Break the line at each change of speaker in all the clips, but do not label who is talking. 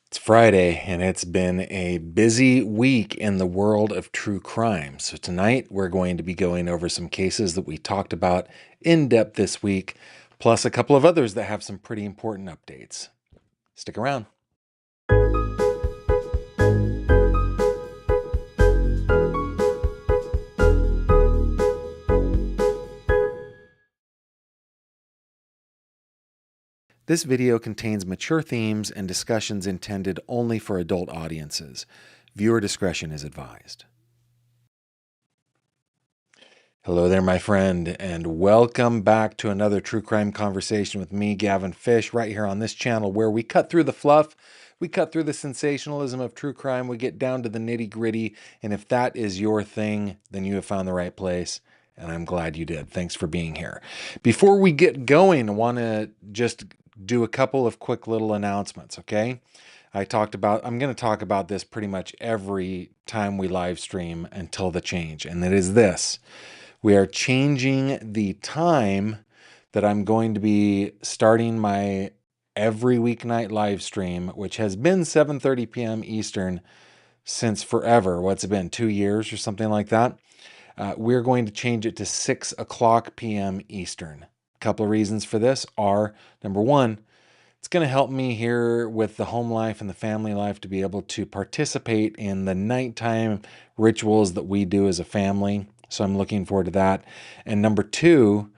It's Friday, and it's been a busy week in the world of true crime. So tonight we're going to be going over some cases that we talked about in depth this week, plus a couple of others that have some pretty important updates. Stick around. This video contains mature themes and discussions intended only for adult audiences. Viewer discretion is advised. Hello there, my friend, and welcome back to another true crime conversation with me, Gavin Fish, right here on this channel where we cut through the fluff, we cut through the sensationalism of true crime, we get down to the nitty-gritty, and if that is your thing, then you have found the right place, and I'm glad you did. Thanks for being here. Before we get going, I want to just do a couple of quick little announcements, okay? I'm going to talk about this pretty much every time we live stream until the change, and it is this. We are changing the time that I'm going to be starting my every weeknight live stream, which has been 7:30 p.m. Eastern since forever. What's it been, 2 years or something like that? We're going to change it to 6 o'clock p.m. Eastern. A couple of reasons for this are, number one, it's going to help me here with the home life and the family life to be able to participate in the nighttime rituals that we do as a family. So I'm looking forward to that. And number two,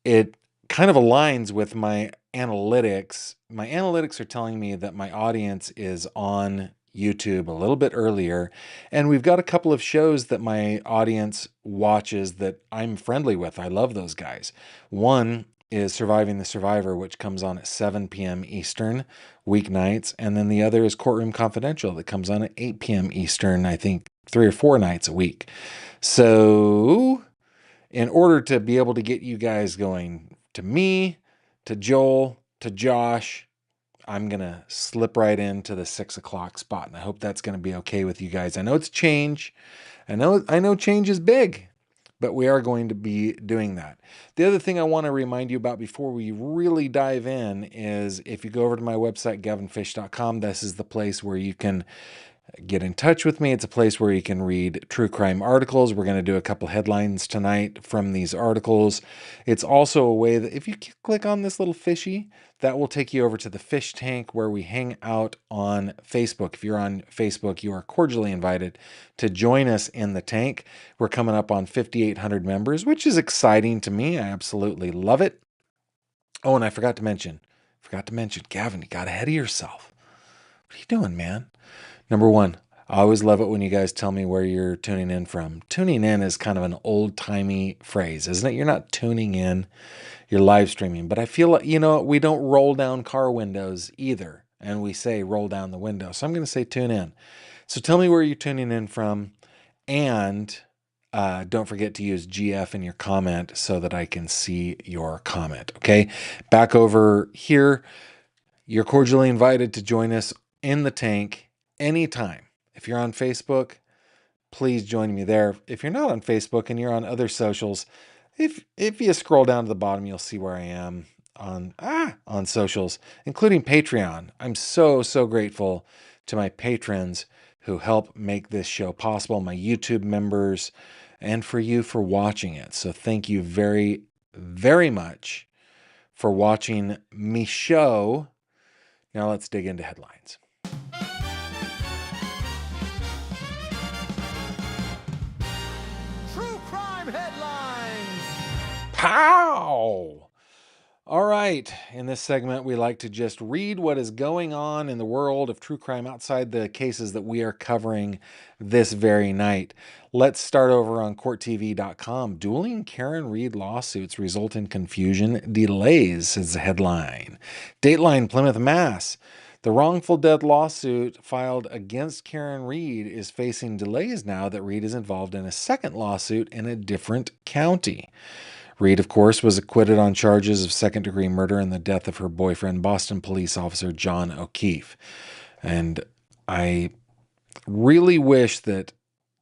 it kind of aligns with my analytics. My analytics are telling me that my audience is on YouTube a little bit earlier. And we've got a couple of shows that my audience watches that I'm friendly with. I love those guys. One is Surviving the Survivor, which comes on at 7 p.m. Eastern weeknights. And then the other is Courtroom Confidential that comes on at 8 p.m. Eastern, I think 3 or 4 nights a week. So in order to be able to get you guys going, to me, to Joel, to Josh, I'm going to slip right into the 6 o'clock spot. And I hope that's going to be okay with you guys. I know it's change. I know change is big, but we are going to be doing that. The other thing I want to remind you about before we really dive in is if you go over to my website, gavinfish.com, this is the place where you can get in touch with me. It's a place where you can read true crime articles. We're going to do a couple headlines tonight from these articles. It's also a way that if you click on this little fishy, that will take you over to the fish tank where we hang out on Facebook. If you're on Facebook, you are cordially invited to join us in the tank. We're coming up on 5,800 members, which is exciting to me. I absolutely love it. Oh, and I forgot to mention, Gavin, you got ahead of yourself. What are you doing, man? Number one, I always love it when you guys tell me where you're tuning in from. Tuning in is kind of an old-timey phrase, isn't it? You're not tuning in, you're live streaming. But I feel like, we don't roll down car windows either, and we say roll down the window. So I'm going to say tune in. So tell me where you're tuning in from, and don't forget to use GF in your comment so that I can see your comment, okay? Back over here, you're cordially invited to join us in the tank anytime. If you're on Facebook, please join me there. If you're not on Facebook and you're on other socials, if you scroll down to the bottom, you'll see where I am on socials, including Patreon. I'm so grateful to my patrons who help make this show possible, my YouTube members, and for you for watching it. So thank you very, very much for watching me show. Now let's dig into headlines.
True crime headlines.
Pow! All right, in this segment, we like to just read what is going on in the world of true crime outside the cases that we are covering this very night. Let's start over on CourtTV.com. Dueling Karen Read lawsuits result in confusion, delays, is the headline. Dateline, Plymouth, Mass. The wrongful death lawsuit filed against Karen Read is facing delays now that Read is involved in a second lawsuit in a different county. Reed, of course, was acquitted on charges of second-degree murder in the death of her boyfriend, Boston police officer John O'Keefe. And I really wish that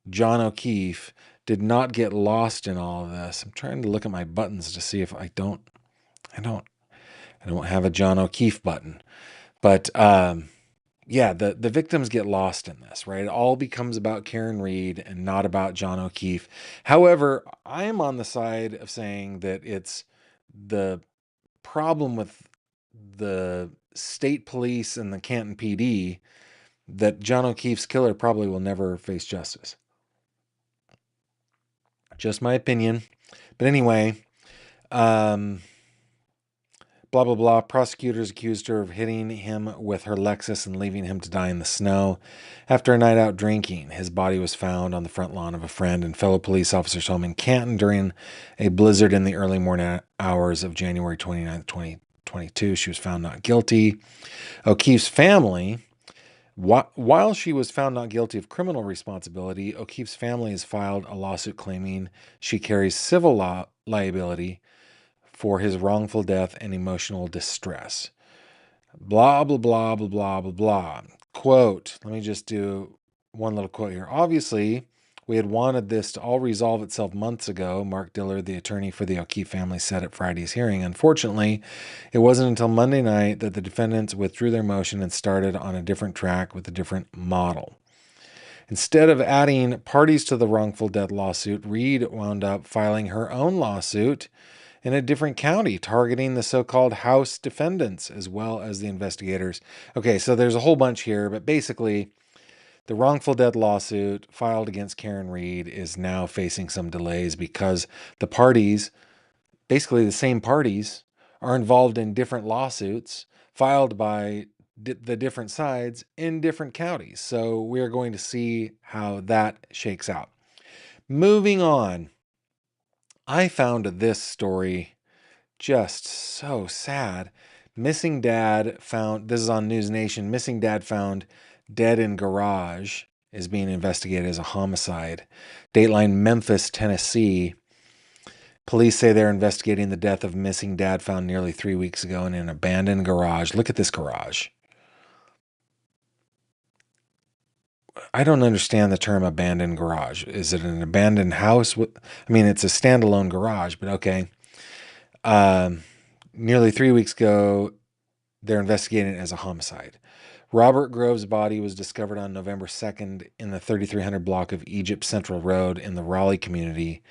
John O'Keefe did not get lost in all of this. I'm trying to look at my buttons to see if I don't have a John O'Keefe button. But yeah, the victims get lost in this, right? It all becomes about Karen Reed and not about John O'Keefe. However, I am on the side of saying that it's the problem with the state police and the Canton PD that John O'Keefe's killer probably will never face justice. Just my opinion. But anyway, blah, blah, blah. Prosecutors accused her of hitting him with her Lexus and leaving him to die in the snow. After a night out drinking, his body was found on the front lawn of a friend and fellow police officer's home in Canton during a blizzard in the early morning hours of January 29th, 2022. She was found not guilty. O'Keefe's family, while she was found not guilty of criminal responsibility, O'Keefe's family has filed a lawsuit claiming she carries civil liability for his wrongful death and emotional distress. Blah, blah, blah, blah, blah, blah, blah. Quote, let me just do one little quote here. Obviously, we had wanted this to all resolve itself months ago, Mark Dillard, the attorney for the O'Keefe family, said at Friday's hearing. Unfortunately, it wasn't until Monday night that the defendants withdrew their motion and started on a different track with a different model. Instead of adding parties to the wrongful death lawsuit, Reed wound up filing her own lawsuit in a different county, targeting the so-called House defendants as well as the investigators. Okay, so there's a whole bunch here, but basically, the wrongful death lawsuit filed against Karen Reed is now facing some delays because the parties, basically the same parties, are involved in different lawsuits filed by the different sides in different counties. So we're going to see how that shakes out. Moving on, I found this story just so sad. Missing dad found, this is on News Nation, missing dad found dead in garage is being investigated as a homicide. Dateline Memphis, Tennessee. Police say they're investigating the death of missing dad found nearly 3 weeks ago in an abandoned garage. Look at this garage. I don't understand the term abandoned garage. Is it an abandoned house? I mean, it's a standalone garage, but okay. Nearly 3 weeks ago, they're investigating it as a homicide. Robert Grove's body was discovered on November 2nd in the 3300 block of Egypt Central Road in the Raleigh community.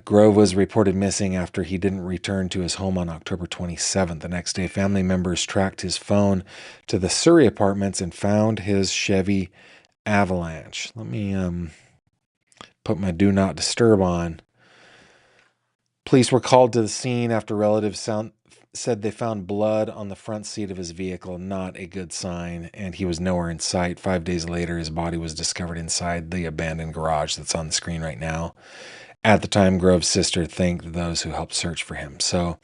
Grove was reported missing after he didn't return to his home on October 27th. The next day, family members tracked his phone to the Surrey apartments and found his Chevy Avalanche. Let me put my do not disturb on. Police were called to the scene after relatives said they found blood on the front seat of his vehicle, not a good sign, and he was nowhere in sight. 5 days later, his body was discovered inside the abandoned garage that's on the screen right now. At the time, Grove's sister thanked those who helped search for him. So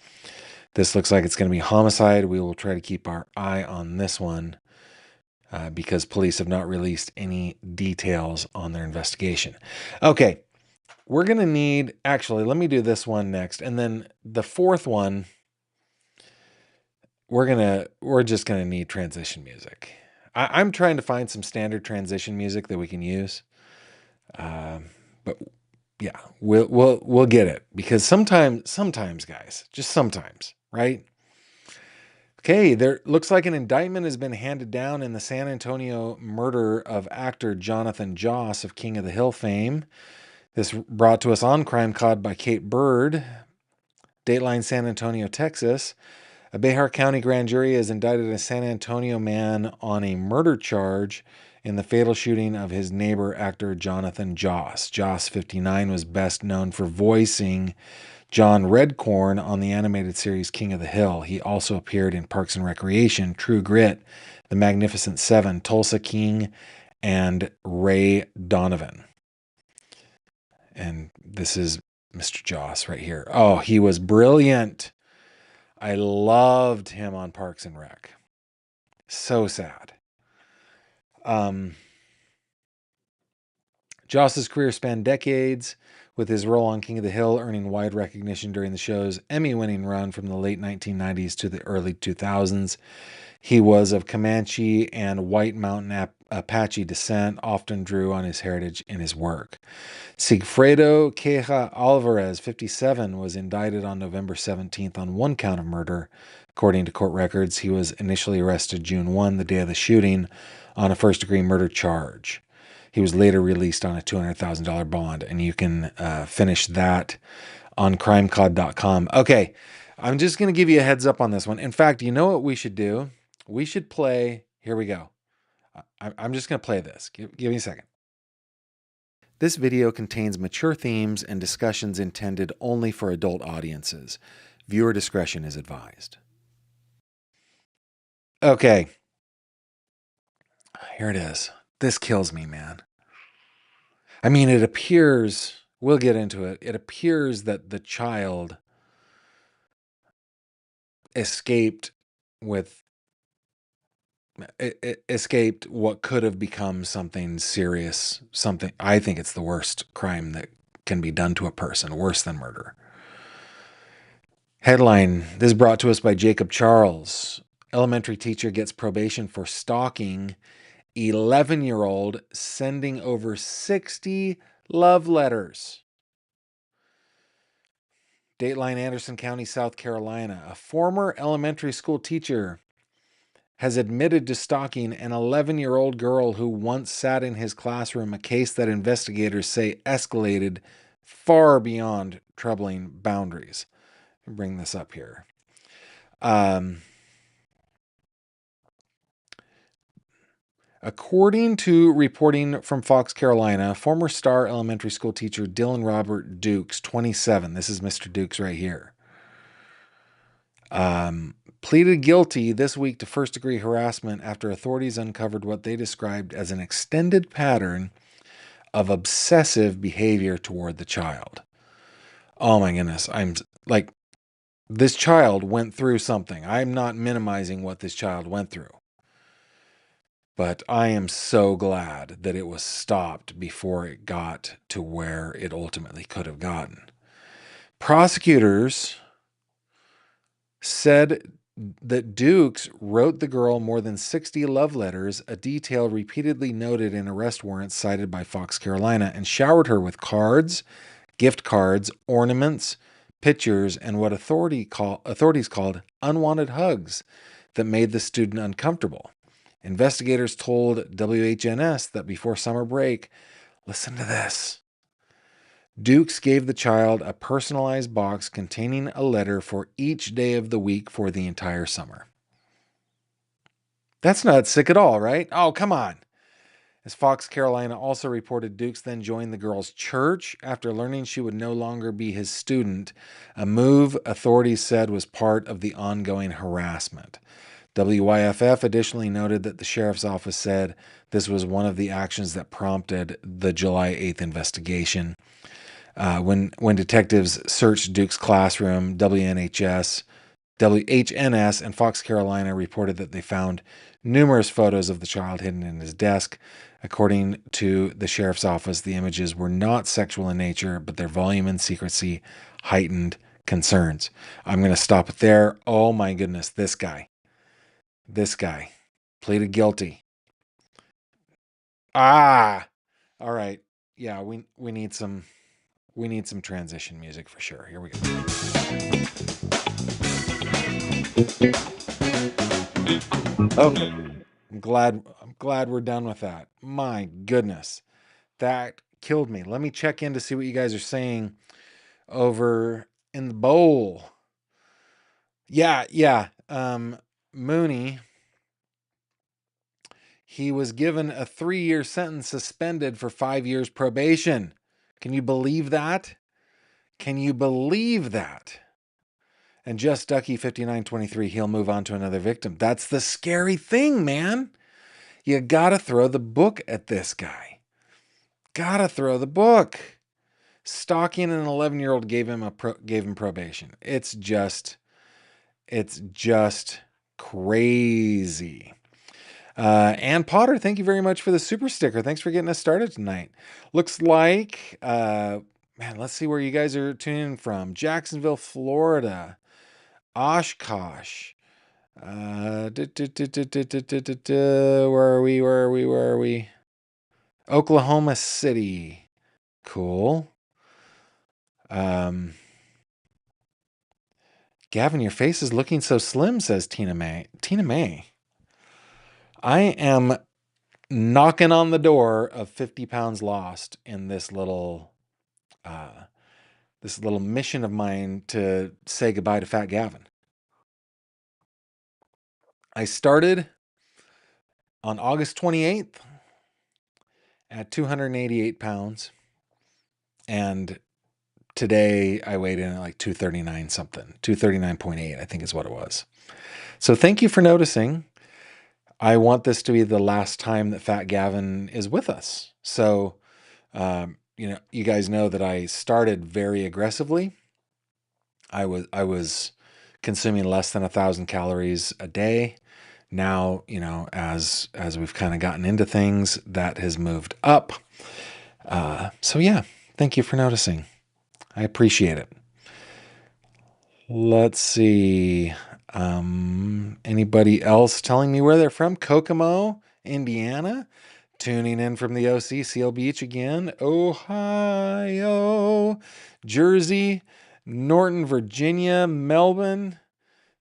this looks like it's going to be homicide. We will try to keep our eye on this one because police have not released any details on their investigation. Okay, we're going to need, actually, let me do this one next. And then the fourth one, we're just going to need transition music. I'm trying to find some standard transition music that we can use. But yeah, we'll get it because sometimes guys, just sometimes, right? Okay, there looks like an indictment has been handed down in the San Antonio murder of actor Jonathan Joss of King of the Hill fame. This brought to us on Crime Cod by Kate Bird. Dateline San Antonio, Texas. A Behar County grand jury has indicted a San Antonio man on a murder charge in the fatal shooting of his neighbor actor Jonathan Joss. Joss, 59, was best known for voicing John Redcorn on the animated series King of the Hill. He also appeared in Parks and Recreation, True Grit, The Magnificent Seven, Tulsa King, and Ray Donovan. And this is Mr. Joss right here. Oh, he was brilliant. I loved him on Parks and Rec. So sad. Joss's career spanned decades, with his role on King of the Hill earning wide recognition during the show's Emmy-winning run from the late 1990s to the early 2000s. He was of Comanche and White Mountain Apache descent, often drew on his heritage in his work. Sigfredo Queja Alvarez, 57, was indicted on November 17th on one count of murder, According to court records, he was initially arrested June 1, the day of the shooting, on a first-degree murder charge. He was later released on a $200,000 bond, and you can finish that on crimecod.com. Okay, I'm just going to give you a heads up on this one. In fact, you know what we should do? We should play. Here we go. I'm just going to play this. Give me a second. This video contains mature themes and discussions intended only for adult audiences. Viewer discretion is advised. Okay. Here it is. This kills me, man. I mean, it appears, we'll get into it, it appears that the child escaped what could have become something serious, something, I think it's the worst crime that can be done to a person, worse than murder. Headline, this is brought to us by Jacob Charles. Elementary teacher gets probation for stalking 11-year-old, sending over 60 love letters. Dateline, Anderson County, South Carolina. A former elementary school teacher has admitted to stalking an 11-year-old girl who once sat in his classroom, a case that investigators say escalated far beyond troubling boundaries. I'll bring this up here. According to reporting from Fox Carolina, former Star Elementary School teacher Dylan Robert Dukes, 27, this is Mr. Dukes right here, pleaded guilty this week to first-degree harassment after authorities uncovered what they described as an extended pattern of obsessive behavior toward the child. Oh my goodness, I'm like, this child went through something. I'm not minimizing what this child went through. But I am so glad that it was stopped before it got to where it ultimately could have gotten. Prosecutors said that Dukes wrote the girl more than 60 love letters, a detail repeatedly noted in arrest warrants cited by Fox Carolina, and showered her with cards, gift cards, ornaments, pictures, and what authorities called unwanted hugs that made the student uncomfortable. Investigators told WHNS that before summer break, listen to this, Dukes gave the child a personalized box containing a letter for each day of the week for the entire summer. That's not sick at all, right? Oh, come on. As Fox Carolina also reported, Dukes then joined the girl's church after learning she would no longer be his student, a move authorities said was part of the ongoing harassment. WYFF additionally noted that the sheriff's office said this was one of the actions that prompted the July 8th investigation. When detectives searched Duke's classroom, WHNS, and Fox Carolina reported that they found numerous photos of the child hidden in his desk. According to the sheriff's office, the images were not sexual in nature, but their volume and secrecy heightened concerns. I'm going to stop it there. Oh my goodness, this guy pleaded guilty. All right. Yeah, we need some transition music for sure. Here we go. Okay. I'm glad we're done with that. My goodness. That killed me. Let me check in to see what you guys are saying over in the bowl. Yeah. Mooney, he was given a 3-year sentence, suspended for 5 years probation. Can you believe that? Can you believe that? And Just Ducky 5923, he'll move on to another victim. That's the scary thing, man. You gotta throw the book at this guy. Gotta throw the book. Stalking an 11-year-old gave him probation. It's just crazy. Ann Potter, thank you very much for the super sticker. Thanks for getting us started tonight. Looks like, man, let's see where you guys are tuning from. Jacksonville, Florida. Oshkosh. Where are we? Oklahoma City. Cool. Gavin, your face is looking so slim, says Tina May. Tina May. I am knocking on the door of 50 pounds lost in this little mission of mine to say goodbye to Fat Gavin. I started on August 28th at 288 pounds, and today I weighed in at like 239 something, 239.8, I think is what it was. So thank you for noticing. I want this to be the last time that Fat Gavin is with us. So, you guys know that I started very aggressively. I was consuming less than 1,000 calories a day. Now, as we've kind of gotten into things, that has moved up. So yeah, thank you for noticing. I appreciate it. Let's see. Anybody else telling me where they're from? Kokomo, Indiana. Tuning in from the OC, Seal Beach again. Ohio, Jersey, Norton, Virginia, Melbourne.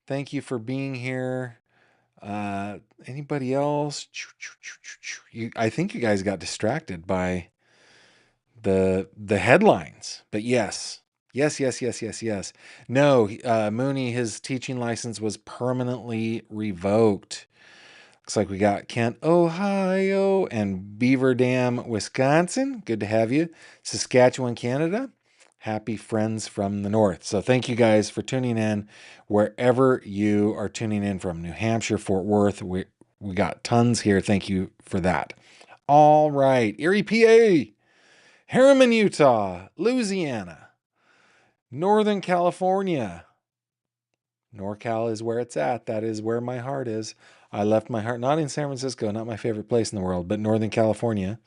Thank you for being here. Anybody else? I think you guys got distracted by the headlines, but yes. No, Mooney, his teaching license was permanently revoked. Looks like we got Kent, Ohio, and Beaver Dam, Wisconsin. Good to have you. Saskatchewan, Canada. Happy friends from the north. So thank you guys for tuning in wherever you are tuning in from. New Hampshire, Fort Worth. We got tons here. Thank you for that. All right. Erie, PA. Harriman, Utah. Louisiana. Northern California. NorCal is where it's at. That is where my heart is. I left my heart not in San Francisco, not my favorite place in the world, but Northern California.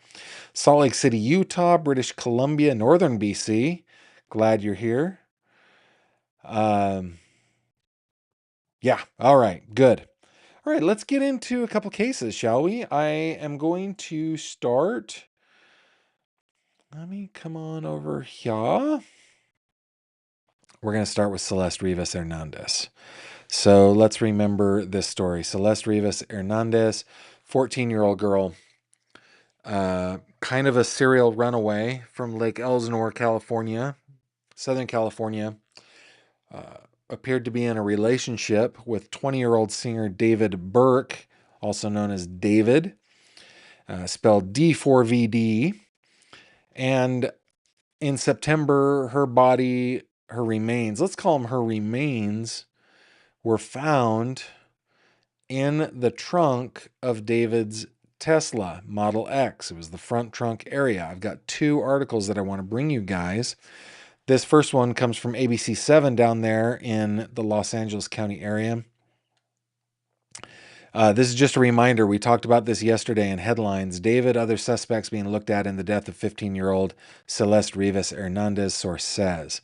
Salt Lake City, Utah, British Columbia, Northern BC. Glad you're here. Yeah, all right, good. All right, let's get into a couple cases, shall we? I am going to start. Let me come on over here. We're going to start with Celeste Rivas Hernandez. So let's remember this story. Celeste Rivas Hernandez, 14-year-old girl, kind of a serial runaway from Lake Elsinore, California, Southern California. Appeared to be in a relationship with 20-year-old singer David Burke, also known as David, spelled D4VD. And in September, her remains, let's call them her remains, were found in the trunk of David's Tesla Model X. It was the front trunk area. I've got two articles that I want to bring you guys. This first one comes from ABC7 down there in the Los Angeles County area. This is just a reminder. We talked about this yesterday in headlines. David, other suspects being looked at in the death of 15-year-old Celeste Rivas Hernandez, source says.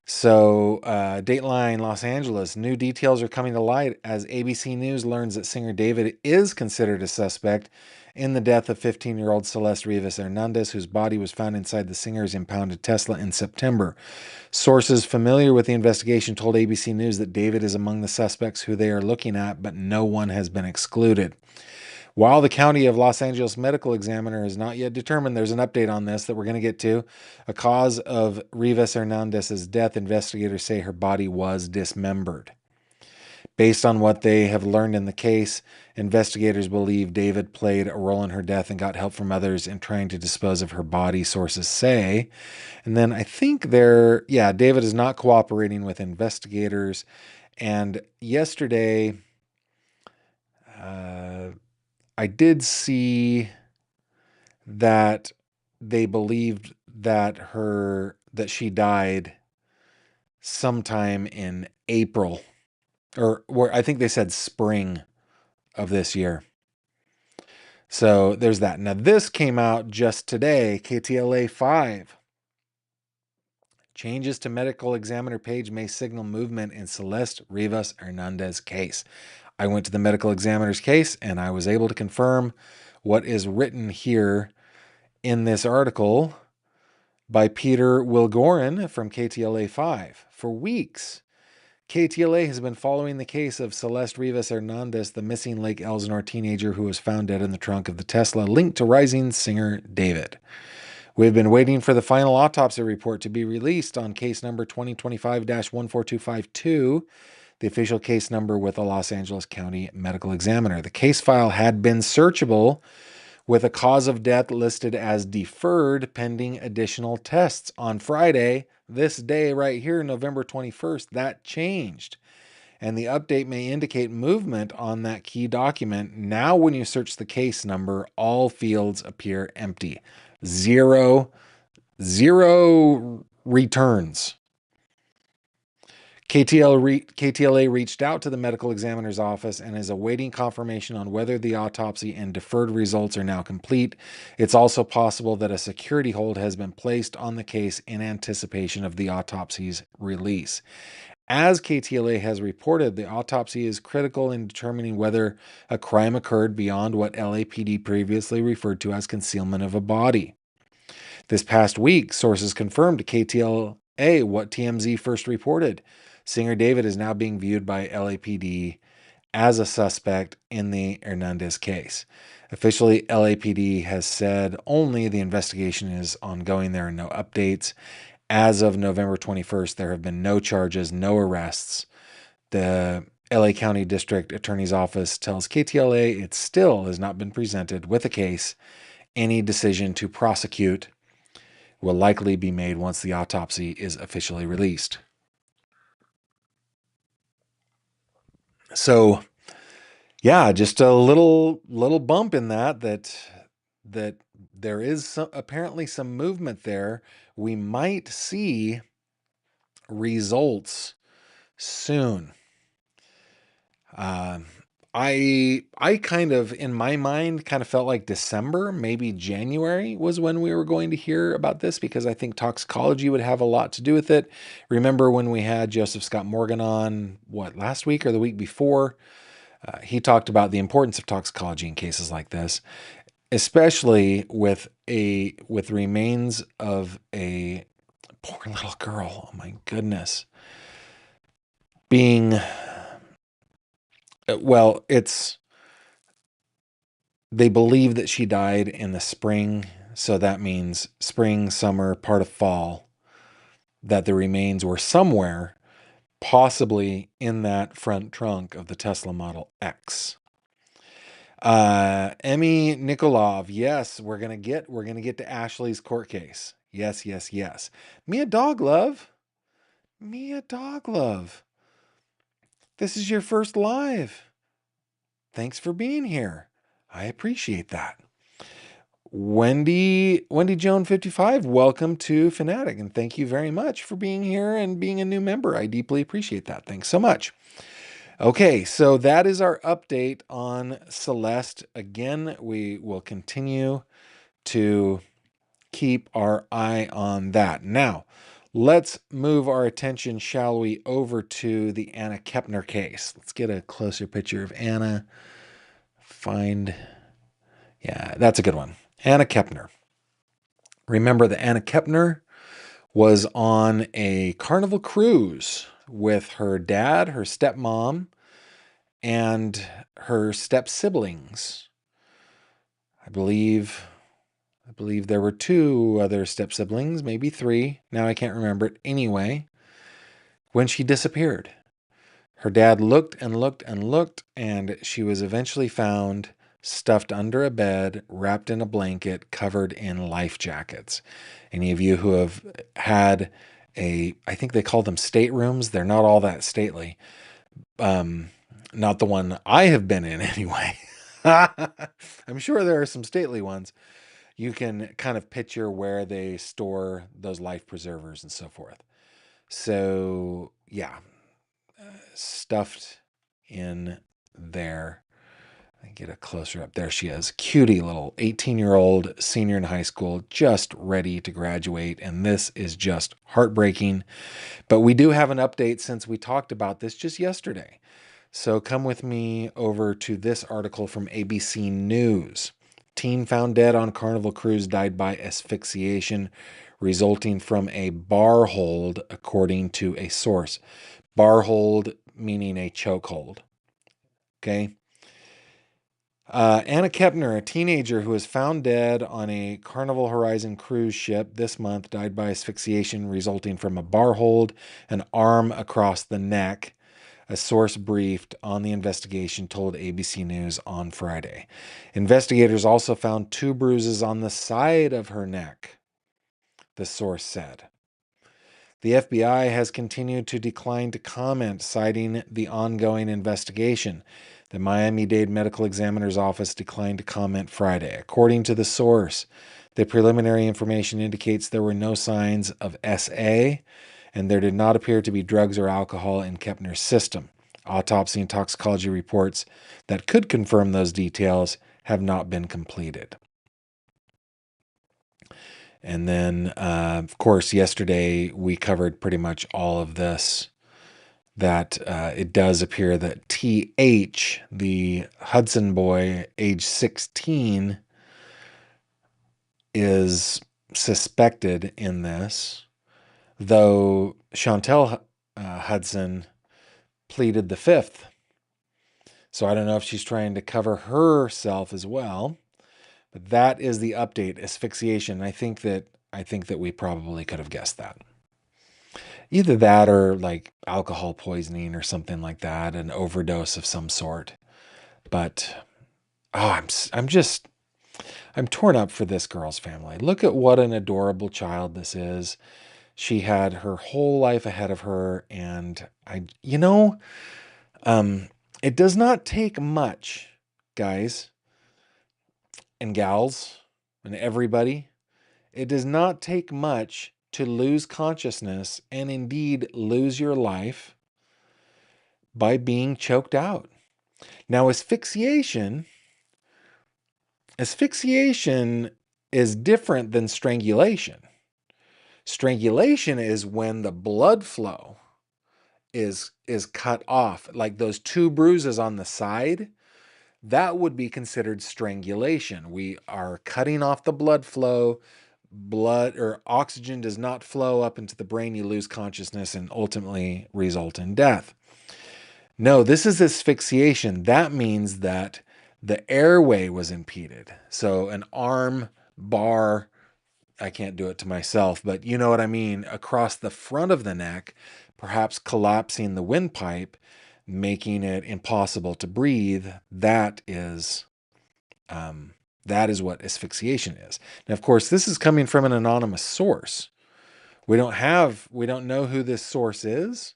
So, Dateline Los Angeles, new details are coming to light as ABC News learns that singer David is considered a suspect in the death of 15-year-old Celeste Rivas Hernandez, whose body was found inside the singer's impounded Tesla in September. Sources familiar with the investigation told ABC News that David is among the suspects who they are looking at, but no one has been excluded. While the County of Los Angeles medical examiner has not yet determined, there's an update on this that we're going to get to, a cause of Rivas Hernandez's death, investigators say her body was dismembered. Based on what they have learned in the case, investigators believe David played a role in her death and got help from others in trying to dispose of her body, sources say. And then I think David is not cooperating with investigators. And yesterday, I did see that they believed that she died sometime in April, or I think they said spring of this year. So there's that. Now this came out just today, KTLA 5. Changes to medical examiner page may signal movement in Celeste Rivas Hernandez case. I went to the medical examiner's case and I was able to confirm what is written here in this article by Peter Wilgorin from KTLA 5. For weeks, KTLA has been following the case of Celeste Rivas Hernandez, the missing Lake Elsinore teenager who was found dead in the trunk of the Tesla linked to rising singer David. We've been waiting for the final autopsy report to be released on case number 2025-14252, the official case number with the Los Angeles County Medical Examiner. The case file had been searchable with a cause of death listed as deferred pending additional tests. On Friday, this day right here, November 21st, that changed. And the update may indicate movement on that key document. Now, when you search the case number, all fields appear empty. Zero returns. KTLA reached out to the medical examiner's office and is awaiting confirmation on whether the autopsy and deferred results are now complete. It's also possible that a security hold has been placed on the case in anticipation of the autopsy's release. As KTLA has reported, the autopsy is critical in determining whether a crime occurred beyond what LAPD previously referred to as concealment of a body. This past week, sources confirmed to KTLA what TMZ first reported. Singer David is now being viewed by LAPD as a suspect in the Hernandez case. Officially, LAPD has said only the investigation is ongoing. There are no updates. As of November 21st, there have been no charges, no arrests. The LA County District Attorney's Office tells KTLA it still has not been presented with a case. Any decision to prosecute will likely be made once the autopsy is officially released. So, yeah, just a little bump in that there is apparently some movement there. We might see results soon. I kind of, in my mind, kind of felt like December, maybe January was when we were going to hear about this, because I think toxicology would have a lot to do with it. Remember when we had Joseph Scott Morgan on, last week or the week before? He talked about the importance of toxicology in cases like this, especially with remains of a poor little girl. Oh my goodness. Being, they believe that she died in the spring, so that means spring, summer, part of fall, that the remains were somewhere, possibly in that front trunk of the Tesla Model X. Emmy Nikolov, yes, we're gonna get to Ashley's court case. Yes. Mia Doglove. This is your first live. Thanks for being here. I appreciate that. Wendy Joan 55, welcome to Fanatic, and thank you very much for being here and being a new member. I deeply appreciate that. Thanks so much. Okay, so that is our update on Celeste. Again, we will continue to keep our eye on that. Now, let's move our attention, shall we, over to the Anna Kepner case. Let's get a closer picture of Anna. Yeah, that's a good one. Anna Kepner. Remember that Anna Kepner was on a Carnival cruise with her dad, her stepmom, and her step siblings. I believe there were 2 other step siblings, maybe 3. Now I can't remember it. Anyway, when she disappeared, her dad looked, and she was eventually found stuffed under a bed, wrapped in a blanket, covered in life jackets. Any of you who have had I think they call them staterooms. They're not all that stately. Not the one I have been in anyway. I'm sure there are some stately ones. You can kind of picture where they store those life preservers and so forth. So, yeah, stuffed in there. I get a closer up. There she is. Cutie little 18-year-old senior in high school, just ready to graduate. And this is just heartbreaking. But we do have an update since we talked about this just yesterday. So come with me over to this article from ABC News. Teen found dead on Carnival cruise died by asphyxiation resulting from a bar hold, according to a source. bar hold meaning a chokehold. Okay. Anna Kepner, a teenager who was found dead on a Carnival Horizon cruise ship this month, died by asphyxiation resulting from a bar hold, an arm across the neck. A source briefed on the investigation told ABC News on Friday. Investigators also found 2 bruises on the side of her neck, the source said. The FBI has continued to decline to comment, citing the ongoing investigation. The Miami-Dade Medical Examiner's Office declined to comment Friday. According to the source, the preliminary information indicates there were no signs of SA, and there did not appear to be drugs or alcohol in Kepner's system. Autopsy and toxicology reports that could confirm those details have not been completed. And then, of course, yesterday we covered pretty much all of this, that it does appear that TH, the Hudson boy, age 16, is suspected in this, though Chantel Hudson pleaded the fifth. So I don't know if she's trying to cover herself as well, but that is the update, asphyxiation. I think that we probably could have guessed that. Either that or like alcohol poisoning or something like that, an overdose of some sort. But I'm torn up for this girl's family. Look at what an adorable child this is. She had her whole life ahead of her, and it does not take much, guys and gals and everybody. It does not take much to lose consciousness and indeed lose your life by being choked out. Now, asphyxiation is different than strangulation. Strangulation is when the blood flow is cut off, like those 2 bruises on the side. That would be considered strangulation. We are cutting off the blood flow. Blood or oxygen does not flow up into the brain. You lose consciousness and ultimately result in death. No, this is asphyxiation. That means that the airway was impeded. So an arm bar, I can't do it to myself, but you know what I mean, across the front of the neck, perhaps collapsing the windpipe, making it impossible to breathe. That is what asphyxiation is. Now, of course, this is coming from an anonymous source. We don't know who this source is.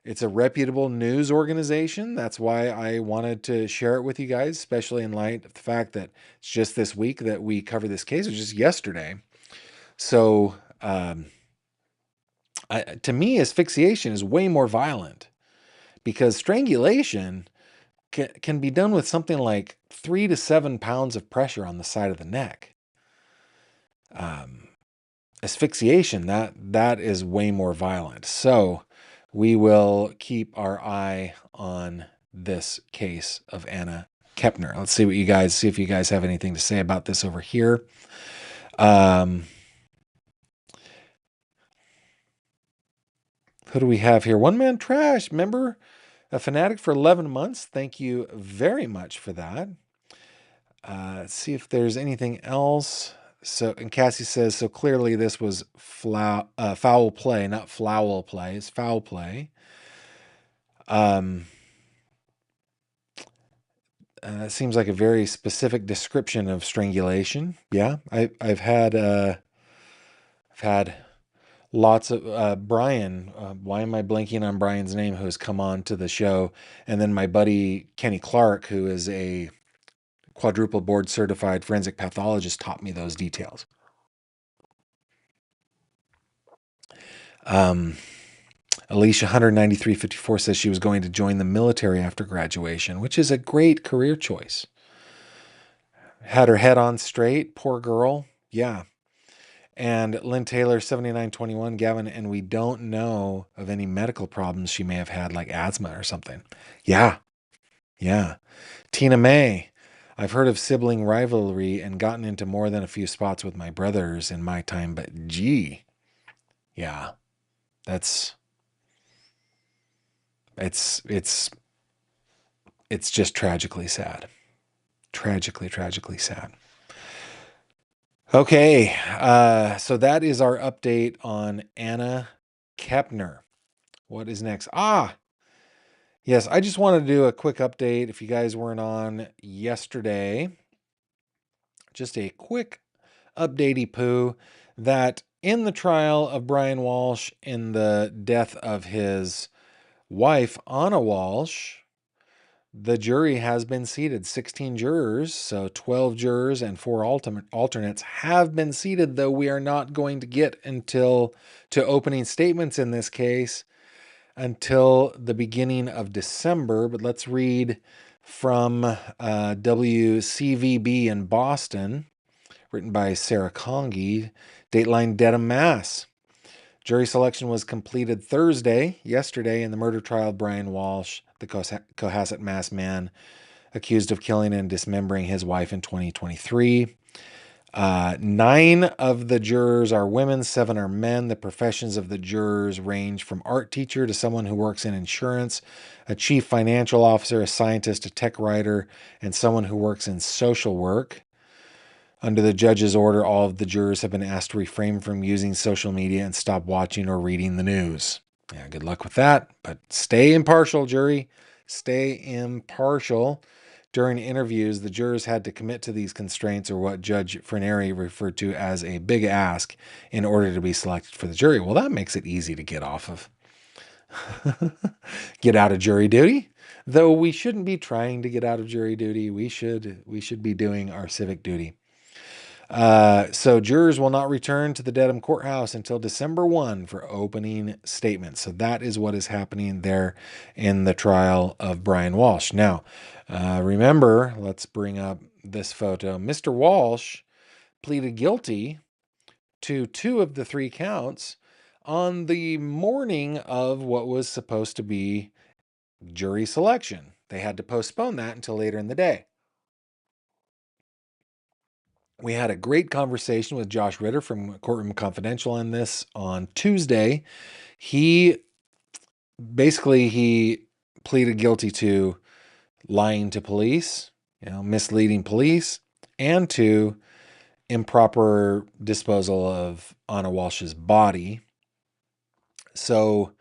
It's a reputable news organization. That's why I wanted to share it with you guys, especially in light of the fact that it's just this week that we covered this case, which is yesterday. So, to me, asphyxiation is way more violent, because strangulation can be done with something like 3 to 7 pounds of pressure on the side of the neck. Asphyxiation, that is way more violent. So we will keep our eye on this case of Anna Kepner. Let's see if you guys have anything to say about this over here. Who do we have here? One Man Trash, member, a fanatic for 11 months. Thank you very much for that. Let's see if there's anything else. So, and Cassie says, so clearly this was foul play, not flowl play. It's foul play. It seems like a very specific description of strangulation. Yeah, I've had lots of Brian. Why am I blanking on Brian's name? Who has come on to the show, and then my buddy Kenny Clark, who is a quadruple board certified forensic pathologist, taught me those details. Alicia 19354 says she was going to join the military after graduation, which is a great career choice. Had her head on straight, poor girl. Yeah. And Lynn Taylor 7921, Gavin, and we don't know of any medical problems she may have had, like asthma or something. Yeah. Yeah. Tina May, I've heard of sibling rivalry and gotten into more than a few spots with my brothers in my time, but gee. Yeah. That's it's just tragically sad. Tragically sad. Okay, so that is our update on Anna Kepner. What is next? Yes, I just wanted to do a quick update. If you guys weren't on yesterday, just a quick updatey poo that in the trial of Brian Walshe in the death of his wife, Anna Walshe, the jury has been seated. 16 jurors, so 12 jurors and 4 alternates have been seated, though we are not going to get to opening statements in this case until the beginning of December. But let's read from WCVB in Boston, written by Sarah Congi. Dateline Dedham, Mass. Jury selection was completed yesterday, in the murder trial of Brian Walshe, the Cohasset, Mass man accused of killing and dismembering his wife in 2023. 9 of the jurors are women, 7 are men. The professions of the jurors range from art teacher to someone who works in insurance, a chief financial officer, a scientist, a tech writer, and someone who works in social work. Under the judge's order, all of the jurors have been asked to refrain from using social media and stop watching or reading the news. Yeah, good luck with that. But stay impartial, jury. Stay impartial. During interviews, the jurors had to commit to these constraints, or what Judge Frenary referred to as a big ask, in order to be selected for the jury. Well, that makes it easy to get off of. Get out of jury duty. Though we shouldn't be trying to get out of jury duty. We should be doing our civic duty. So jurors will not return to the Dedham courthouse until December 1 for opening statements. So that is what is happening there in the trial of Brian Walshe. Now, remember, let's bring up this photo. Mr. Walshe pleaded guilty to 2 of the 3 counts on the morning of what was supposed to be jury selection. They had to postpone that until later in the day. We had a great conversation with Josh Ritter from Courtroom Confidential on this on Tuesday. He pleaded guilty to lying to police, misleading police, and to improper disposal of Anna Walsh's body. So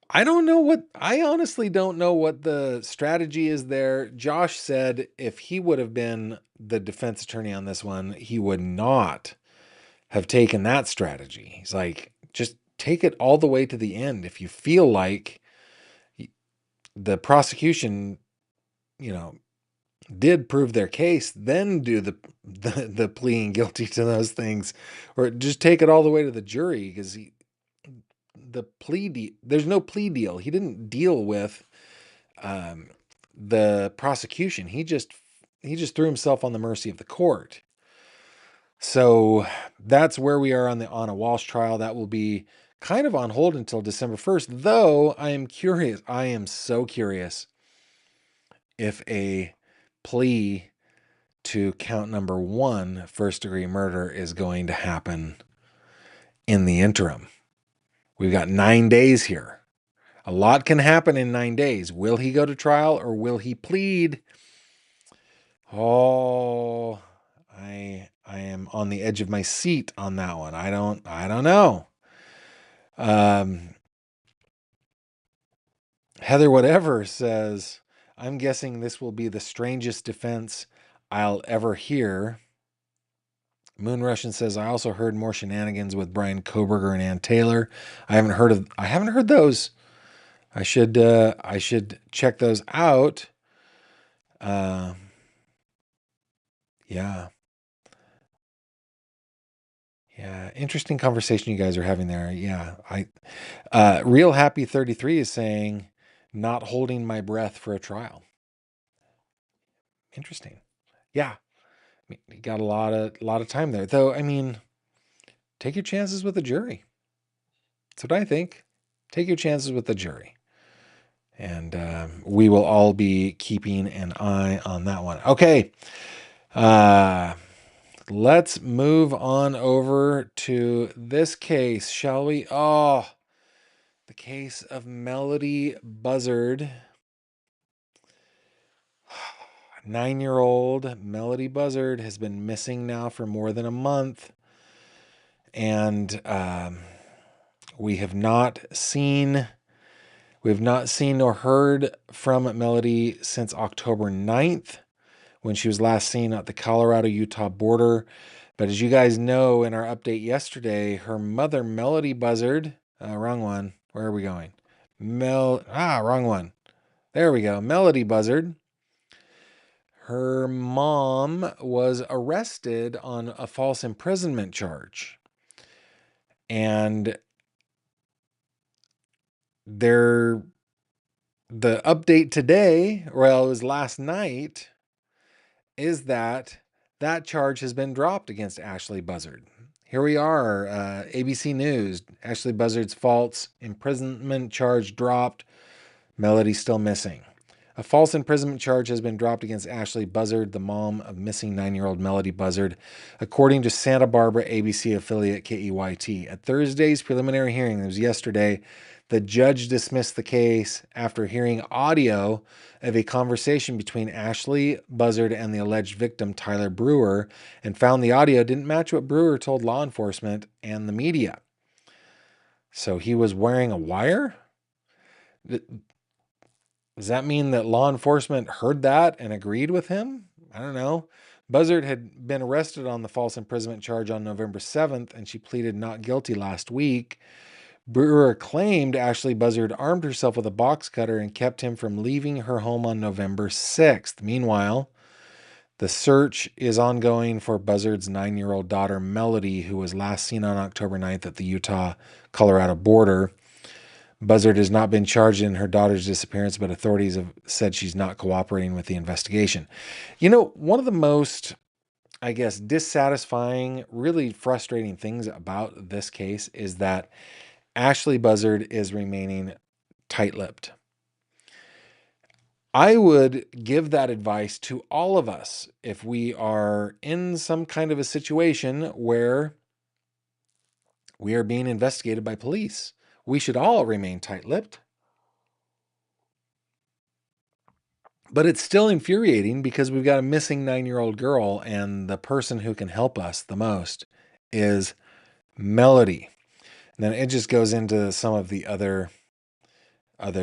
I honestly don't know what the strategy is there. Josh said if he would have been the defense attorney on this one, he would not have taken that strategy. He's like, just take it all the way to the end. If you feel like the prosecution, did prove their case, then do the pleading guilty to those things, or just take it all the way to the jury, because there's no plea deal. He didn't deal with the prosecution. He just threw himself on the mercy of the court. So that's where we are on the Anna Walshe trial. That will be kind of on hold until December 1st, though I am curious. I am so curious if a plea to count number 1, first-degree murder, is going to happen in the interim. We've got 9 days here. A lot can happen in 9 days. Will he go to trial or will he plead? Oh, I am on the edge of my seat on that one. I don't know. Heather Whatever says, I'm guessing this will be the strangest defense I'll ever hear. Moon Russian says, I also heard more shenanigans with Brian Koberger and Ann Taylor. I haven't heard those. I should check those out. Yeah. Yeah, interesting conversation you guys are having there. Yeah, Real Happy 33 is saying, not holding my breath for a trial. Interesting. Yeah, you got a lot of time there, though. I mean, take your chances with the jury. That's what I think. Take your chances with the jury, and we will all be keeping an eye on that one. Okay. Let's move on over to this case, shall we? Oh, the case of Melodee Buzzard. 9-year-old Melodee Buzzard has been missing now for more than a month. And we have not seen nor heard from Melodee since October 9th, when she was last seen at the Colorado-Utah border. But as you guys know, in our update yesterday, her mother, Melodee Buzzard, wrong one. Where are we going? Wrong one. There we go. Melodee Buzzard. Her mom was arrested on a false imprisonment charge. And the update today, well, it was last night, is that charge has been dropped against Ashley Buzzard. Here we are, ABC News. Ashley Buzzard's false imprisonment charge dropped. Melodee still missing. A false imprisonment charge has been dropped against Ashley Buzzard, the mom of missing 9-year-old Melodee Buzzard, according to Santa Barbara ABC affiliate KEYT. At Thursday's preliminary hearing, it was yesterday, the judge dismissed the case after hearing audio of a conversation between Ashley Buzzard and the alleged victim, Tyler Brewer, and found the audio didn't match what Brewer told law enforcement and the media. So he was wearing a wire? Does that mean that law enforcement heard that and agreed with him? I don't know. Buzzard had been arrested on the false imprisonment charge on November 7th, and she pleaded not guilty last week. Brewer claimed Ashley Buzzard armed herself with a box cutter and kept him from leaving her home on November 6th. Meanwhile, the search is ongoing for Buzzard's 9-year-old daughter, Melodee, who was last seen on October 9th at the Utah-Colorado border. Buzzard has not been charged in her daughter's disappearance, but authorities have said she's not cooperating with the investigation. You know, one of the most, I guess, dissatisfying, really frustrating things about this case is that Ashley Buzzard is remaining tight-lipped. I would give that advice to all of us if we are in some kind of a situation where we are being investigated by police. We should all remain tight-lipped. But it's still infuriating because we've got a missing 9-year-old girl, and the person who can help us the most is Melodee. And then it just goes into some of the other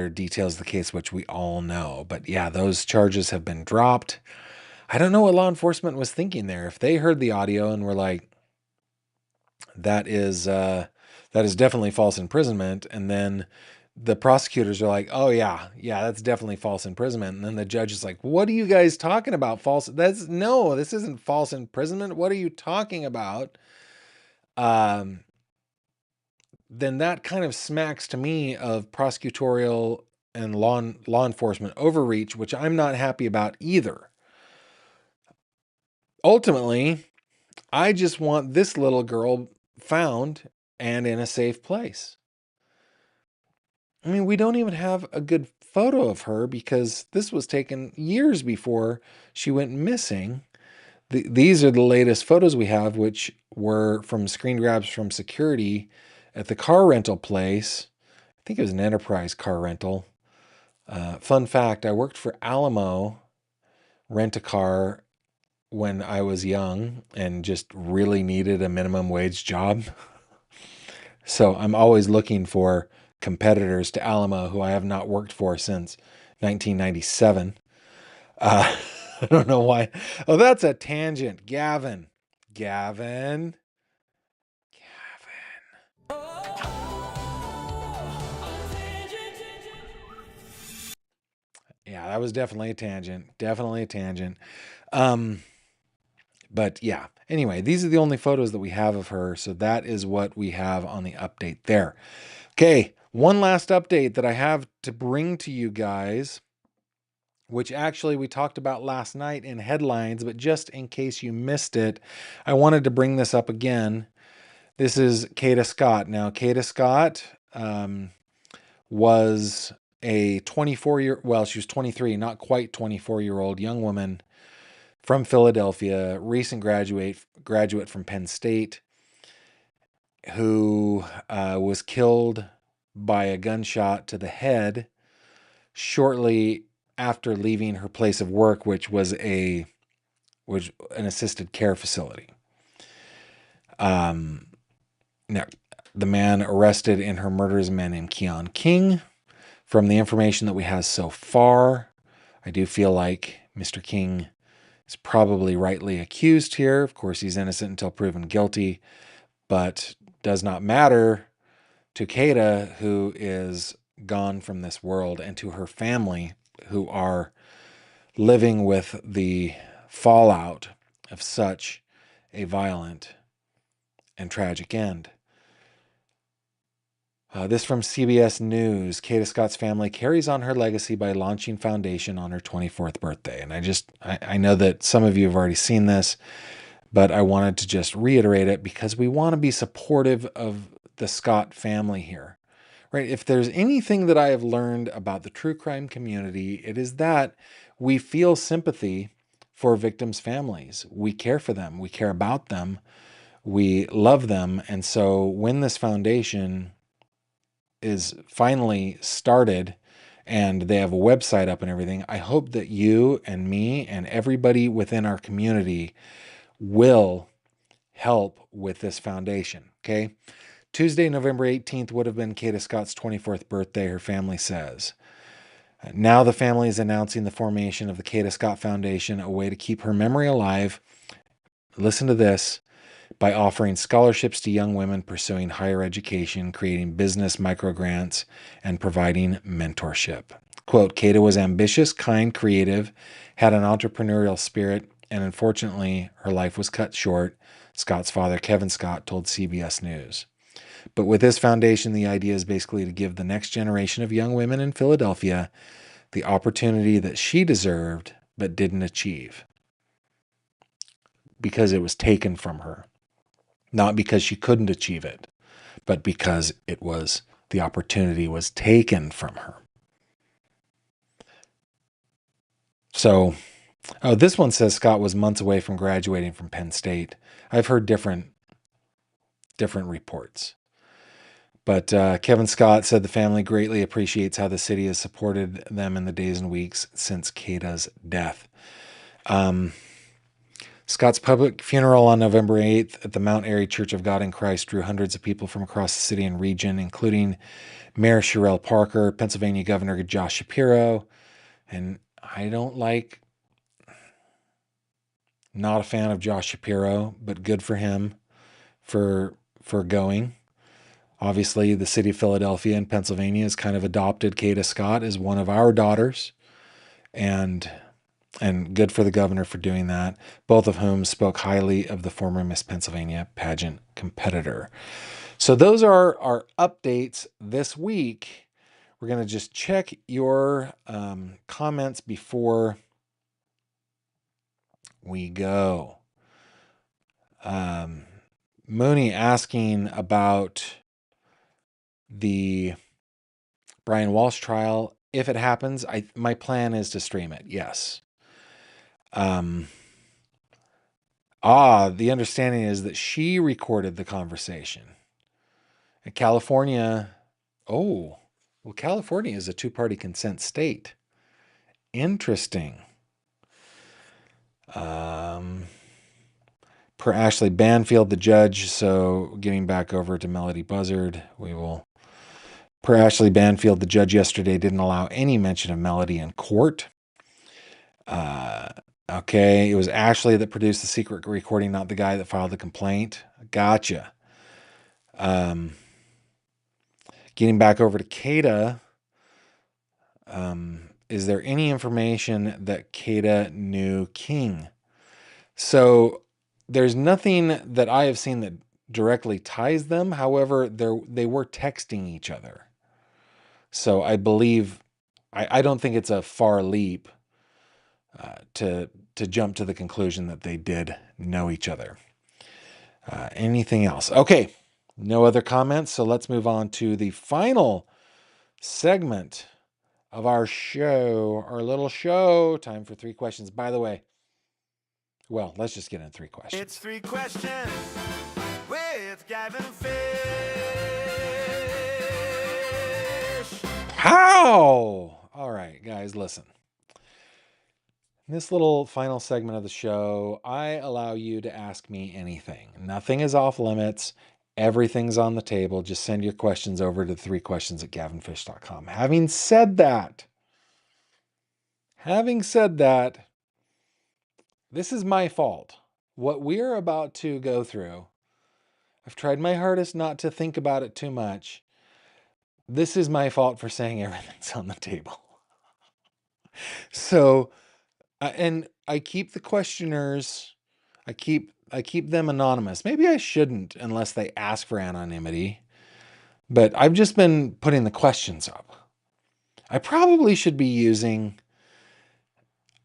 details of the case, which we all know. But yeah, those charges have been dropped. I don't know what law enforcement was thinking there. If they heard the audio and were like, that is definitely false imprisonment, and then the prosecutors are like, oh yeah, that's definitely false imprisonment. And then the judge is like, what are you guys talking about? No, this isn't false imprisonment. What are you talking about? Then that kind of smacks to me of prosecutorial and law enforcement overreach, which I'm not happy about either. Ultimately, I just want this little girl found and in a safe place. I mean, we don't even have a good photo of her because this was taken years before she went missing. These are the latest photos we have, which were from screen grabs from security at the car rental place. I think it was an Enterprise car rental. Fun fact, I worked for Alamo Rent-A-Car when I was young and just really needed a minimum wage job. So I'm always looking for competitors to Alamo who I have not worked for since 1997. I don't know why. Oh, that's a tangent. Gavin. Yeah, that was definitely a tangent. But yeah, anyway, these are the only photos that we have of her. So that is what we have on the update there. Okay, one last update that I have to bring to you guys, which actually we talked about last night in headlines, but just in case you missed it, I wanted to bring this up again. This is Kada Scott. Now, Kada Scott was a she was 23, not quite 24-year-old young woman from Philadelphia, recent graduate from Penn State, who was killed by a gunshot to the head shortly after leaving her place of work, which was an assisted care facility. Now, the man arrested in her murder is a man named Keon King. From the information that we have so far, I do feel like Mr. King is probably rightly accused here. Of course, he's innocent until proven guilty, but does not matter to Kada, who is gone from this world, and to her family, who are living with the fallout of such a violent and tragic end. This from CBS News. Kada Scott's family carries on her legacy by launching foundation on her 24th birthday. And I know that some of you have already seen this, but I wanted to just reiterate it because we want to be supportive of the Scott family here, right? If there's anything that I have learned about the true crime community, it is that we feel sympathy for victims' families. We care for them. We care about them. We love them. And so when this foundation is finally started and they have a website up and everything, I hope that you and me and everybody within our community will help with this foundation, okay? Tuesday, November 18th would have been Kada Scott's 24th birthday, her family says. Now the family is announcing the formation of the Kada Scott Foundation, a way to keep her memory alive. Listen to this. By offering scholarships to young women pursuing higher education, creating business microgrants, and providing mentorship. Quote, Kada was ambitious, kind, creative, had an entrepreneurial spirit, and unfortunately, her life was cut short, Scott's father, Kevin Scott, told CBS News. But with this foundation, the idea is basically to give the next generation of young women in Philadelphia the opportunity that she deserved but didn't achieve because it was taken from her. Not because she couldn't achieve it, but because the opportunity was taken from her. So, this one says Scott was months away from graduating from Penn State. I've heard different reports. But Kevin Scott said the family greatly appreciates how the city has supported them in the days and weeks since Kada's death. Scott's public funeral on November 8th at the Mount Airy Church of God in Christ drew hundreds of people from across the city and region, including Mayor Sherelle Parker, Pennsylvania Governor Josh Shapiro, and not a fan of Josh Shapiro, but good for him for going. Obviously, the city of Philadelphia and Pennsylvania has kind of adopted Kada Scott as one of our daughters, and good for the governor for doing that, both of whom spoke highly of the former Miss Pennsylvania pageant competitor. So those are our updates this week. We're going to just check your comments before we go. Mooney asking about the Brian Walshe trial. If it happens, my plan is to stream it. Yes. The understanding is that she recorded the conversation. In California, California is a two-party consent state. Interesting. Per Ashley Banfield, the judge, so getting back over to Melodee Buzzard, per Ashley Banfield, the judge yesterday didn't allow any mention of Melodee in court. Okay, it was Ashley that produced the secret recording, not the guy that filed the complaint. Gotcha. Getting back over to Kada, is there any information that Kada knew King? So there's nothing that I have seen that directly ties them. However, they were texting each other. So I believe, I don't think it's a far leap to jump to the conclusion that they did know each other. Anything else? Okay, no other comments. So let's move on to the final segment of our show, our little show. Time for 3 questions. By the way, well, let's just get into 3 questions.
It's 3 questions with Gavin Fish.
How? All right, guys, listen. In this little final segment of the show, I allow you to ask me anything. Nothing is off limits. Everything's on the table. Just send your questions over to 3questions at gavinfish.com. Having said that, this is my fault. What we're about to go through, I've tried my hardest not to think about it too much. This is my fault for saying everything's on the table. So, and I keep the questioners, I keep them anonymous. Maybe I shouldn't unless they ask for anonymity, but I've just been putting the questions up. I probably should be using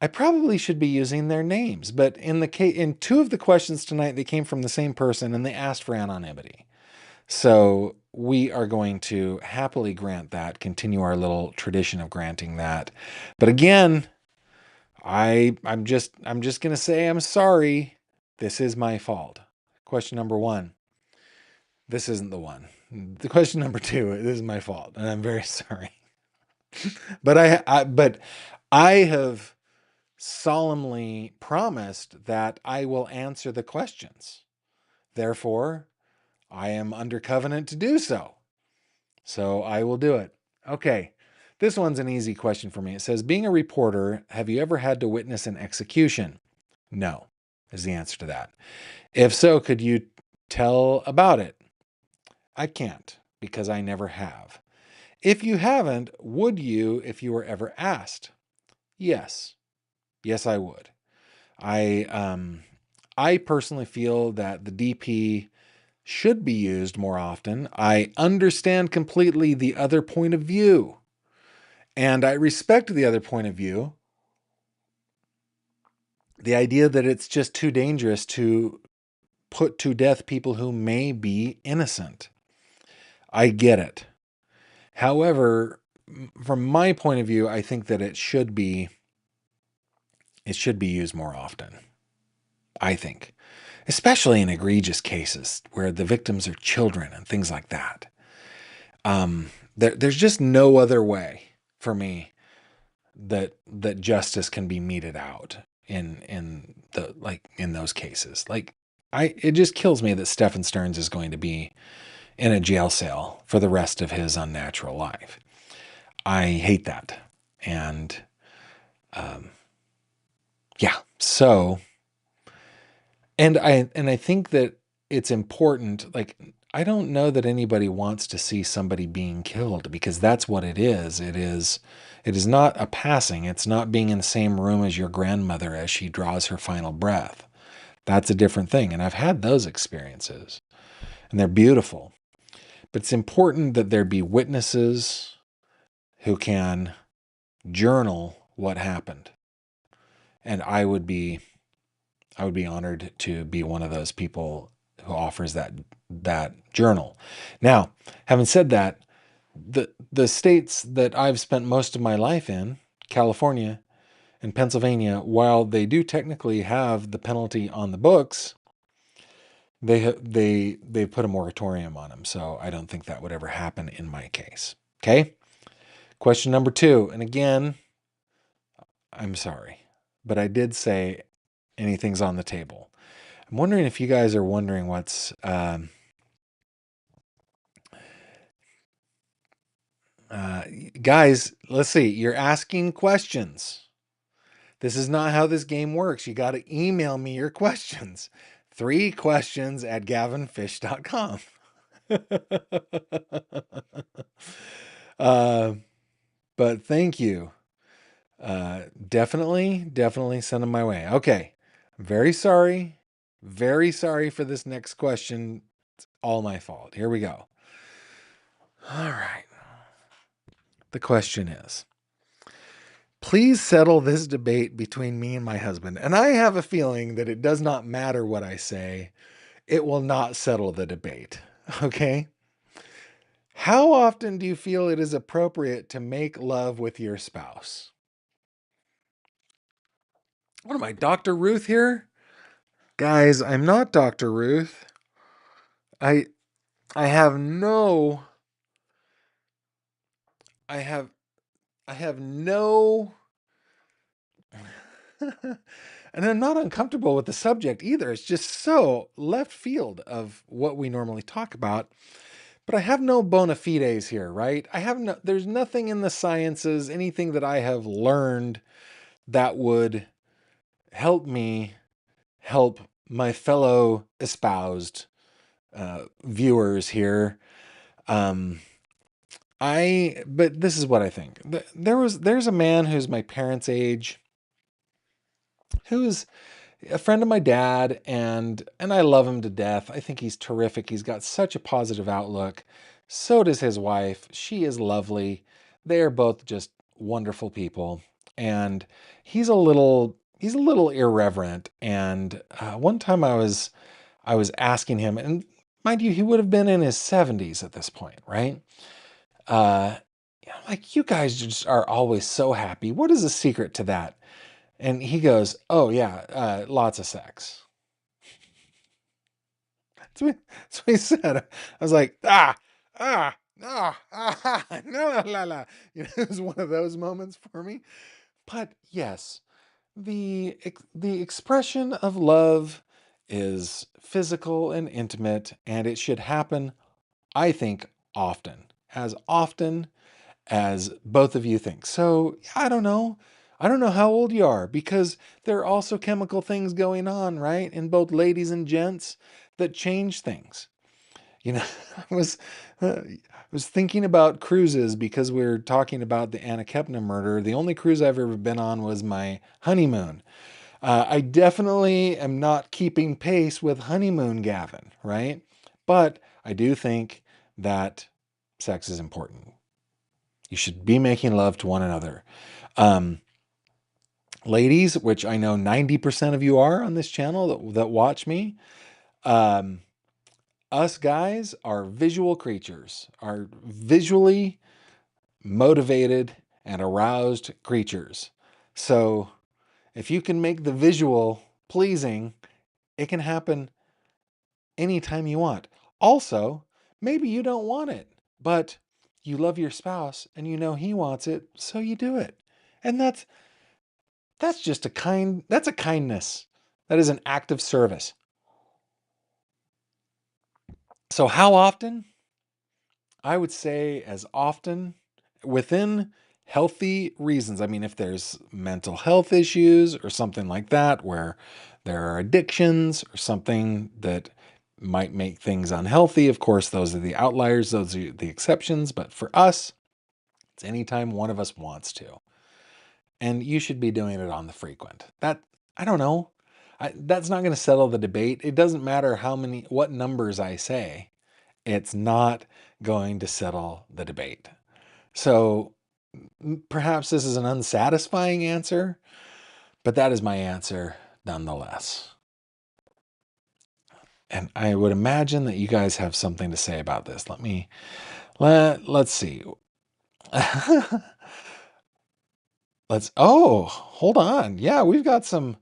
their names, but in two of the questions tonight they came from the same person and they asked for anonymity. So we are going to happily grant that, continue our little tradition of granting that. But again, I'm just going to say I'm sorry. This is my fault. Question number 1. This isn't the one. The question number 2, this is my fault, and I'm very sorry. But I have solemnly promised that I will answer the questions. Therefore, I am under covenant to do so. So I will do it. Okay. This one's an easy question for me. It says, being a reporter, have you ever had to witness an execution? No, is the answer to that. If so, could you tell about it? I can't, because I never have. If you haven't, would you if you were ever asked? Yes. Yes, I would. I personally feel that the DP should be used more often. I understand completely the other point of view, and I respect the other point of view. The idea that it's just too dangerous to put to death people who may be innocent. I get it. However, from my point of view, I think that it should be used more often. I think, especially in egregious cases where the victims are children and things like that. There's just no other way for me that justice can be meted out in those cases. It just kills me that Stephen Stearns is going to be in a jail cell for the rest of his unnatural life. I hate that. And yeah, so I think that it's important. Like, I don't know that anybody wants to see somebody being killed, because that's what it is. It is not a passing. It's not being in the same room as your grandmother as she draws her final breath. That's a different thing. And I've had those experiences, and they're beautiful. But it's important that there be witnesses who can journal what happened. And I would be honored to be one of those people who offers that journal. Now, having said that, the states that I've spent most of my life in, California and Pennsylvania, while they do technically have the penalty on the books, they put a moratorium on them. So I don't think that would ever happen in my case. Okay? Question number 2. And again, I'm sorry, but I did say anything's on the table. I'm wondering if you guys are wondering what's guys, let's see. You're asking questions. This is not how this game works. You got to email me your questions. 3questions at gavinfish.com. But thank you. Definitely send them my way. Okay. I'm very sorry. Very sorry for this next question. It's all my fault. Here we go. All right. The question is, please settle this debate between me and my husband. And I have a feeling that it does not matter what I say. It will not settle the debate. Okay? How often do you feel it is appropriate to make love with your spouse? What am I, Dr. Ruth here? Guys, I'm not Dr. Ruth. I have no I have I have no and I'm not uncomfortable with the subject either. It's just so left field of what we normally talk about. But I have no bona fides here, right? There's nothing in the sciences, anything that I have learned that would help me help my fellow espoused viewers here. Um, but this is what I think. There's a man who's my parents' age, who's a friend of my dad, and I love him to death. I think he's terrific. He's got such a positive outlook. So does his wife. She is lovely. They are both just wonderful people. And he's a little irreverent. And one time I was asking him, and mind you, he would have been in his 70s at this point, right? Uh, like, you guys just are always so happy. What is the secret to that? And he goes, "Oh yeah, lots of sex." That's what he said. I was like, no, la, la. It was one of those moments for me. But yes, the expression of love is physical and intimate, and it should happen, I think, often as both of you think. So I don't know. I don't know how old you are, because there are also chemical things going on, right? In both ladies and gents that change things. You know, I was thinking about cruises because we were talking about the Anna Kepner murder. The only cruise I've ever been on was my honeymoon. I definitely am not keeping pace with honeymoon Gavin, right? But I do think that sex is important. You should be making love to one another. Um, Ladies, which I know 90% of you are on this channel that watch me, um, us guys are visual creatures, are visually motivated and aroused creatures. So if you can make the visual pleasing, it can happen anytime you want. Also, maybe you don't want it, but you love your spouse and you know he wants it, so you do it. And that's just that's a kindness. That is an act of service. So how often? I would say as often within healthy reasons. I mean, if there's mental health issues or something like that, where there are addictions or something that might make things unhealthy, of course, those are the outliers, those are the exceptions. But for us, it's anytime one of us wants to. And you should be doing it on the frequent. I don't know. That's not going to settle the debate. It doesn't matter what numbers I say. It's not going to settle the debate. So perhaps this is an unsatisfying answer, but that is my answer nonetheless. And I would imagine that you guys have something to say about this. Let's see. Hold on. Yeah, we've got some,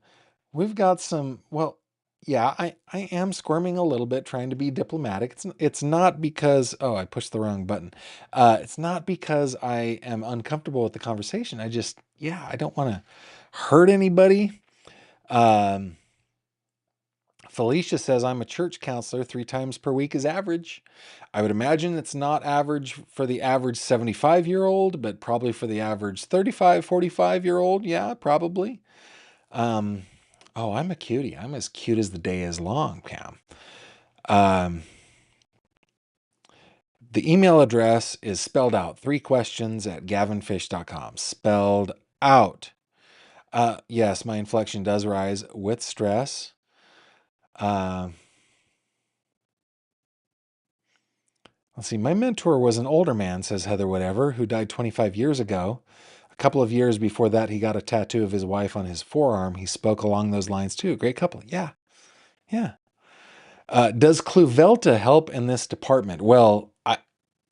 well, yeah, I am squirming a little bit trying to be diplomatic. It's not because, I pushed the wrong button. It's not because I am uncomfortable with the conversation. I don't want to hurt anybody. Um, Felicia says, I'm a church counselor. 3 times per week is average. I would imagine it's not average for the average 75-year-old, but probably for the average 35, 45-year-old. Yeah, probably. Um, oh, I'm a cutie. I'm as cute as the day is long, Pam. Um, the email address is spelled out. 3questions at gavinfish.com. Spelled out. Yes, my inflection does rise with stress. Let's see. My mentor was an older man, says Heather Whatever, who died 25 years ago. A couple of years before that, he got a tattoo of his wife on his forearm. He spoke along those lines too. Great couple. Yeah. Yeah. Does Cluvelta help in this department? Well,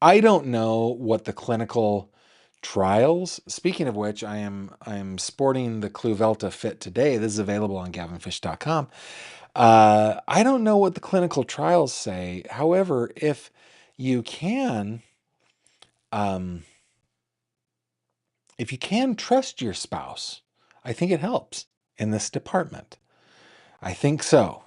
I don't know what the clinical trials. Speaking of which, I am sporting the Cluvelta Fit today. This is available on gavinfish.com. I don't know what the clinical trials say. However, if you can, um, if you can trust your spouse, I think it helps in this department. I think so.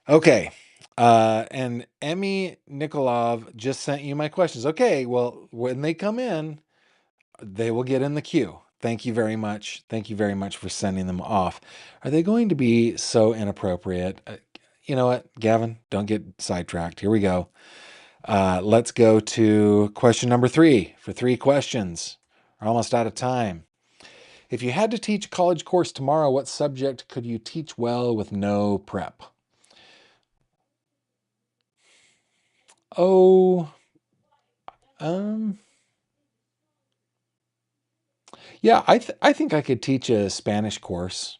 Okay. And Emmy Nikolov just sent you my questions. Okay, well, when they come in, they will get in the queue. Thank you very much. Thank you very much for sending them off. Are they going to be so inappropriate? You know what, Gavin? Don't get sidetracked. Here we go. Let's go to question number 3 for 3 questions. We're almost out of time. If you had to teach a college course tomorrow, what subject could you teach well with no prep? Oh, um, yeah, I think I could teach a Spanish course.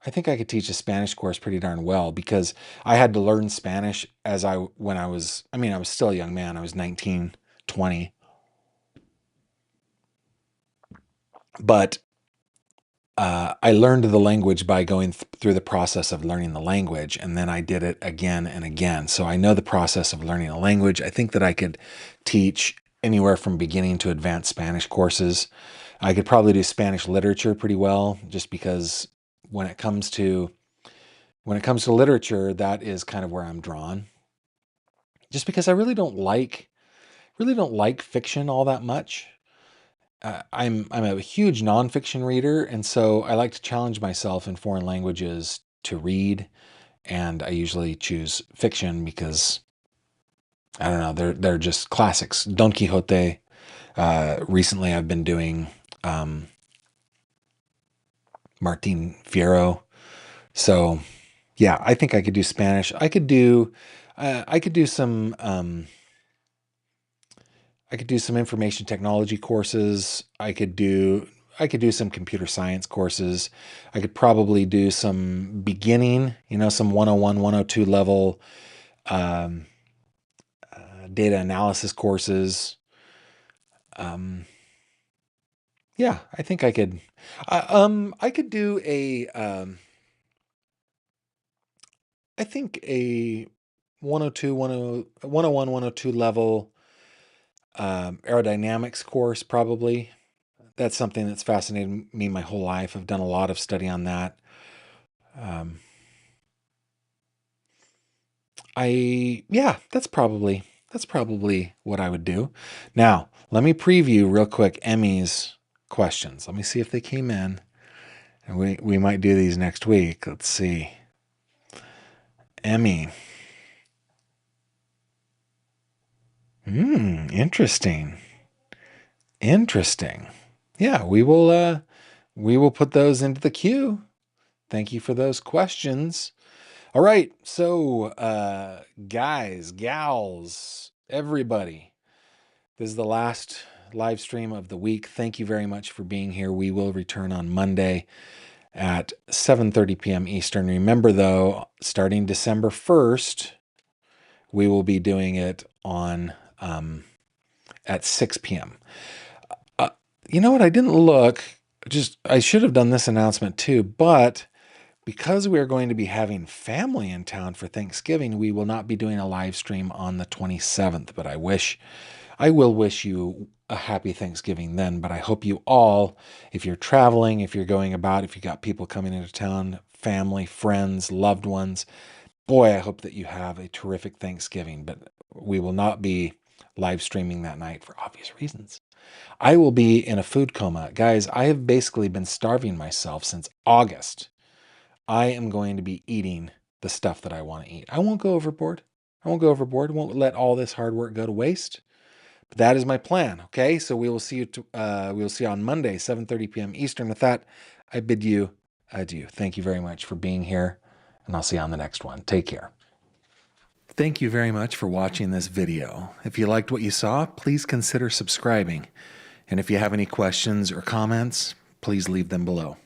I think I could teach a Spanish course pretty darn well because I had to learn Spanish when I was, I was still a young man. I was 19, 20. But I learned the language by going through the process of learning the language, and then I did it again and again. So I know the process of learning a language. I think that I could teach anywhere from beginning to advanced Spanish courses. I could probably do Spanish literature pretty well, just because when it comes to literature, that is kind of where I'm drawn. Just because I really don't like fiction all that much. I'm a huge nonfiction reader, and so I like to challenge myself in foreign languages to read. And I usually choose fiction because I don't know, they're just classics. Don Quixote. Recently, I've been doing Martin Fierro. So yeah, I think I could do Spanish. I could do some. I could do some information technology courses. I could do some computer science courses. I could probably do some beginning, some 101, 102 level um, data analysis courses. Yeah, I think I could. I could do I think a 102, 101, 102 level aerodynamics course probably. That's something that's fascinated me my whole life. I've done a lot of study on that. Um, yeah, that's probably what I would do. Now, let me preview real quick Emmy's questions. Let me see if they came in, and we might do these next week. Let's see, Emmy. Interesting. Interesting. Yeah, we will put those into the queue. Thank you for those questions. All right, so guys, gals, everybody, this is the last live stream of the week. Thank you very much for being here. We will return on Monday at 7:30 p.m. Eastern. Remember though, starting December 1st, we will be doing it on at 6 p.m. You know what? I didn't look. I should have done this announcement too, but because we are going to be having family in town for Thanksgiving, we will not be doing a live stream on the 27th, but I will wish you a happy Thanksgiving then. But I hope you all, if you're traveling, if you're going about, if you got people coming into town, family, friends, loved ones, boy, I hope that you have a terrific Thanksgiving. But we will not be live streaming that night for obvious reasons. I will be in a food coma. Guys, I have basically been starving myself since August. I am going to be eating the stuff that I want to eat. I won't go overboard. I won't let all this hard work go to waste. But that is my plan. Okay, so we will see you. We will see you on Monday, 7:30 p.m. Eastern. With that, I bid you adieu. Thank you very much for being here, and I'll see you on the next one. Take care. Thank you very much for watching this video. If you liked what you saw, please consider subscribing. And if you have any questions or comments, please leave them below.